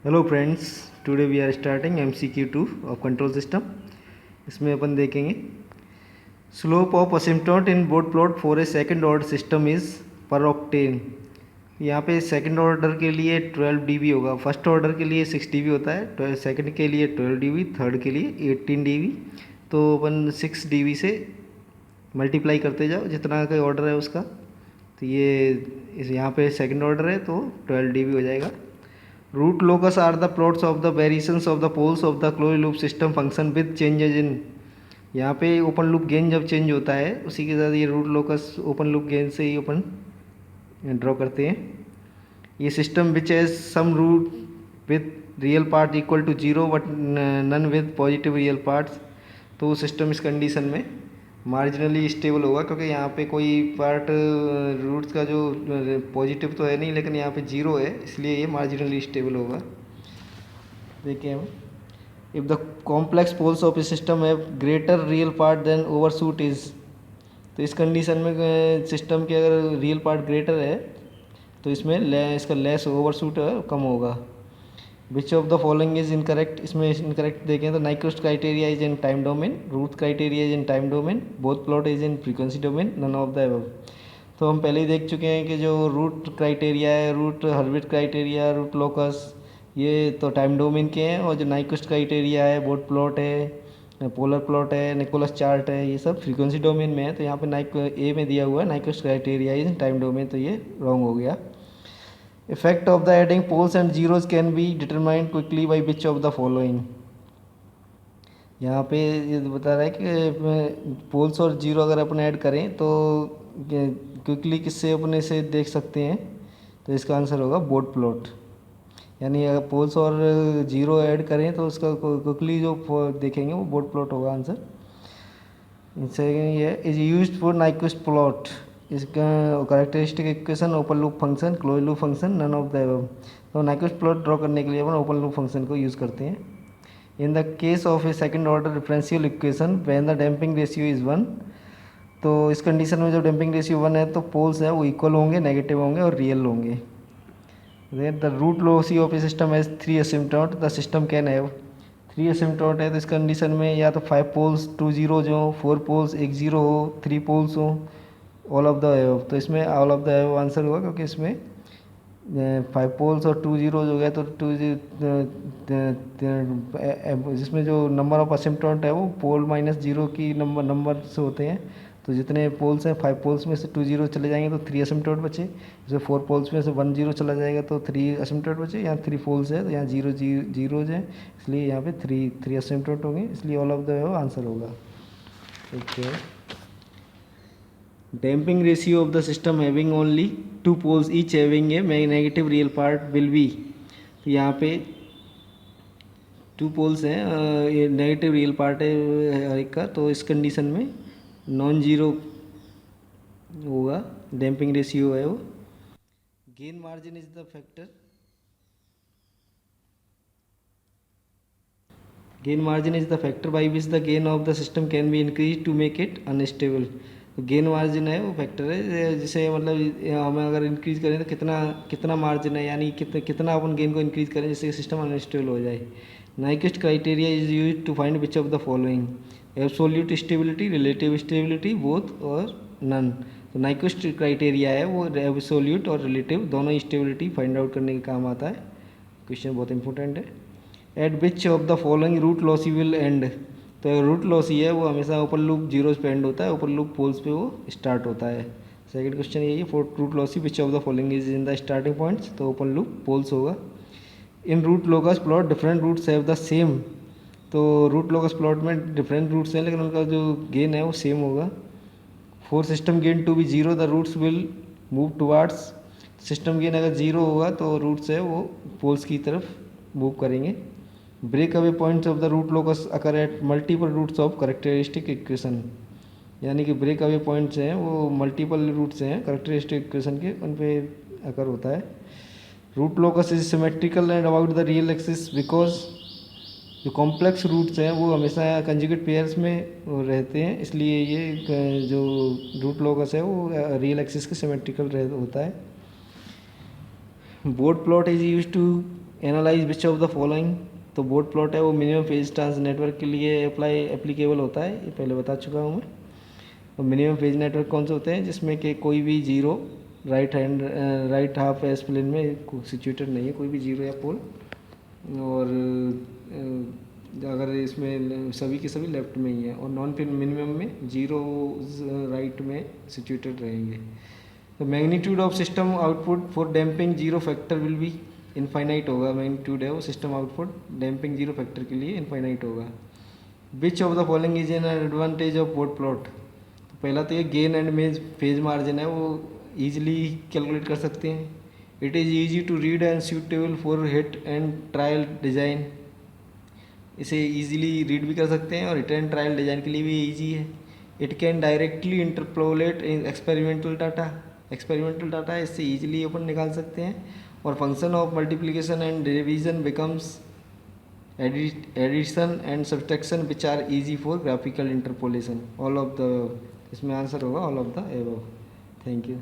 Hello friends, today we are starting MCQ2 of control system. इसमें अपन देखेंगे slope of asymptote in Bode plot for a second order system is per octave. यहाँ पे second order के लिए 12 dB होगा, first order के लिए 6 dB होता है, सेकंड के लिए 12 dB, थर्ड के लिए 18 dB। तो अपन 6 dB से मल्टीप्लाई करते जाओ जितना का ऑर्डर है उसका। तो ये यहाँ पे सेकंड ऑर्डर है तो 12 dB हो जाएगा। Root locus are the plots of the variations of the poles of the closed loop system function with changes in. यहाँ पे ओपन लूप गेन जब चेंज होता है उसी के साथ ये root locus open loop gain से ही अपन ड्रॉ करते हैं। ये system which has some root with real part equal to zero but none with positive real parts. तो सिस्टम इस कंडीशन में मार्जिनली स्टेबल होगा, क्योंकि यहाँ पे कोई पार्ट रूट्स का जो पॉजिटिव तो है नहीं, लेकिन यहाँ पे जीरो है, इसलिए ये मार्जिनली स्टेबल होगा। देखिए हम, if the complex poles of a system have greater real part then overshoot is. तो इस कंडीशन में सिस्टम के अगर रियल पार्ट ग्रेटर है तो इसमें इसका लेस ओवरशूट कम होगा। Which of the following is incorrect. इसमें इनकरेक्ट देखें तो Nyquist criteria is in time domain, root criteria is in time domain, bode plot is in frequency domain, none of the above. तो हम पहले ही देख चुके हैं कि जो रूट क्राइटेरिया है, root Hurwitz criteria, root locus, ये तो टाइम डोमेन के हैं, और जो नाइक्वेस्ट क्राइटेरिया है, बोथ प्लॉट है, पोलर प्लॉट है, निकोलस चार्ट है, ये सब फ्रीक्वेंसी डोमेन में है। तो यहाँ पे ए में दिया हुआ है Nyquist criteria is time domain, तो ये रॉन्ग हो गया। Effect of the adding poles and zeros can be determined quickly by which of the following. यहाँ पे ये बता रहा है कि पोल्स और जीरो अगर अपन ऐड करें तो क्विकली किससे अपने से देख सकते हैं। तो इसका आंसर होगा बोर्ड प्लॉट। यानी अगर पोल्स और जीरो ऐड करें तो उसका क्विकली जो देखेंगे वो बोर्ड प्लॉट होगा आंसर। सेकेंड ये is used for Nyquist plot. इसका characteristic equation open loop function, close loop function, none of the above. तो नाइक्वेस्ट प्लॉट ड्रॉ करने के लिए अपन ओपन लूप फंक्शन को यूज़ करते हैं। In the case of a second order differential equation when the damping ratio is 1। तो इस कंडीशन में जब डैम्पिंग रेशियो 1 है तो पोल्स हैं वो इक्वल होंगे, नेगेटिव होंगे और रियल होंगे। The root loci of a system has 3 asymptote, the system can have 3 asymptote है। तो इस कंडीशन में या तो 5 पोल्स 2 जीरोज हो, 4 पोल्स 1 जीरो हो, 3 पोल्स हो, ऑल ऑफ द एबव। तो इसमें all of the above answer होगा, क्योंकि इसमें 5 पोल्स और 2 जीरोज हो गया तो जिसमें जो नंबर ऑफ असिम्पटोट है वो पोल माइनस जीरो की नंबर से होते हैं। तो जितने पोल्स हैं 5 पोल्स में से 2 जीरो चले जाएंगे तो 3 असिम्पटोट बचे। जैसे 4 पोल्स में से 1 जीरो चला जाएगा तो 3 असिम्पटोट बचे। यहाँ 3 पोल्स है तो यहाँ जीरोज हैं, इसलिए यहाँ पे 3 असिम्पटोट होंगे, इसलिए ऑल ऑफ द आंसर होगा। Okay, damping ratio of the system having only 2 poles each having a negative real part will be. तो यहाँ पे 2 पोल्स हैं, ये नेगेटिव रियल पार्ट है हर एक का, तो इस कंडीशन में नॉन जीरो होगा, डैम्पिंग रेशियो है वो। Gain margin is the factor. Gain margin is the factor by which the gain of the system can be increase to make it unstable. तो गेन मार्जिन है वो factor है जिसे मतलब हमें अगर इंक्रीज करें तो कितना कितना मार्जिन है, यानी कितना अपन गेन को इंक्रीज करें जिससे सिस्टम अनस्टेबल हो जाए। Nyquist criteria is use to find which of the following. Absolute stability, relative stability, both और नन। तो नाइक्वेस्ट क्राइटेरिया है वो एब्सोल्यूट और रिलेटिव दोनों स्टेबिलिटी फाइंड आउट करने के काम आता है। क्वेश्चन बहुत इंपॉर्टेंट है। At which of the following root loci will end. तो रूट लॉसी है वो हमेशा ओपन लूप जीरोज पे एंड होता है, ओपन लूप पोल्स पे वो स्टार्ट होता है। सेकंड क्वेश्चन यही है, for root locus which of the following is in the starting points. तो ओपन लूप पोल्स होगा। In root locus plot different roots have the same. तो रूट लोकस प्लॉट में डिफरेंट रूट्स हैं लेकिन उनका जो गेन है वो सेम होगा। For system gain to be zero the roots will move towards. System gain अगर जीरो होगा तो रूट्स है वो पोल्स की तरफ मूव करेंगे। Break away points of the root locus occur at multiple roots of characteristic equation. यानी कि ब्रेक अवे पॉइंट्स हैं वो मल्टीपल रूट्स हैं करेक्टरिस्टिक इक्वेशन के, उन पे अकर होता है। Root locus is symmetrical and about the real axis because जो कॉम्प्लेक्स रूट्स हैं वो हमेशा कंजुगेट पेयर्स में रहते हैं, इसलिए ये जो रूट लोकस है वो रियल एक्सिस के सिमेट्रिकल होता है। Bode plot is use to analyze which of the following, तो बोर्ड प्लॉट है वो मिनिमम फेज ट्रांस नेटवर्क के लिए एप्लीकेबल होता है, ये पहले बता चुका हूँ मैं। तो मिनिमम फेज नेटवर्क कौन से होते हैं, जिसमें कि कोई भी zero right half s plane में सिचुएटेड नहीं है, कोई भी जीरो या पोल, और अगर इसमें सभी के सभी लेफ्ट में ही है, और नॉन मिनिमम में जीरो राइट में सिचुएटेड रहेंगे। तो magnitude of system output for damping zero factor will be infinite होगा। मैग्नीट्यूड है वो system output damping zero factor के लिए इनफाइनाइट होगा। Which of the following is an advantage of board plot, तो पहला तो ये गेन एंड फेज मार्जिन है वो ईजिली कैलकुलेट कर सकते हैं। It is easy to read and suitable for hit and trial design, इसे ईजिली रीड भी कर सकते हैं और हिट एंड ट्रायल डिज़ाइन के लिए भी ईजी है। It can directly interpolate in experimental data इससे ईजिली अपन निकाल सकते हैं। और function of multiplication and division becomes addition and subtraction which are easy for graphical interpolation. All of the, इसमें आंसर होगा all of the above. Thank you.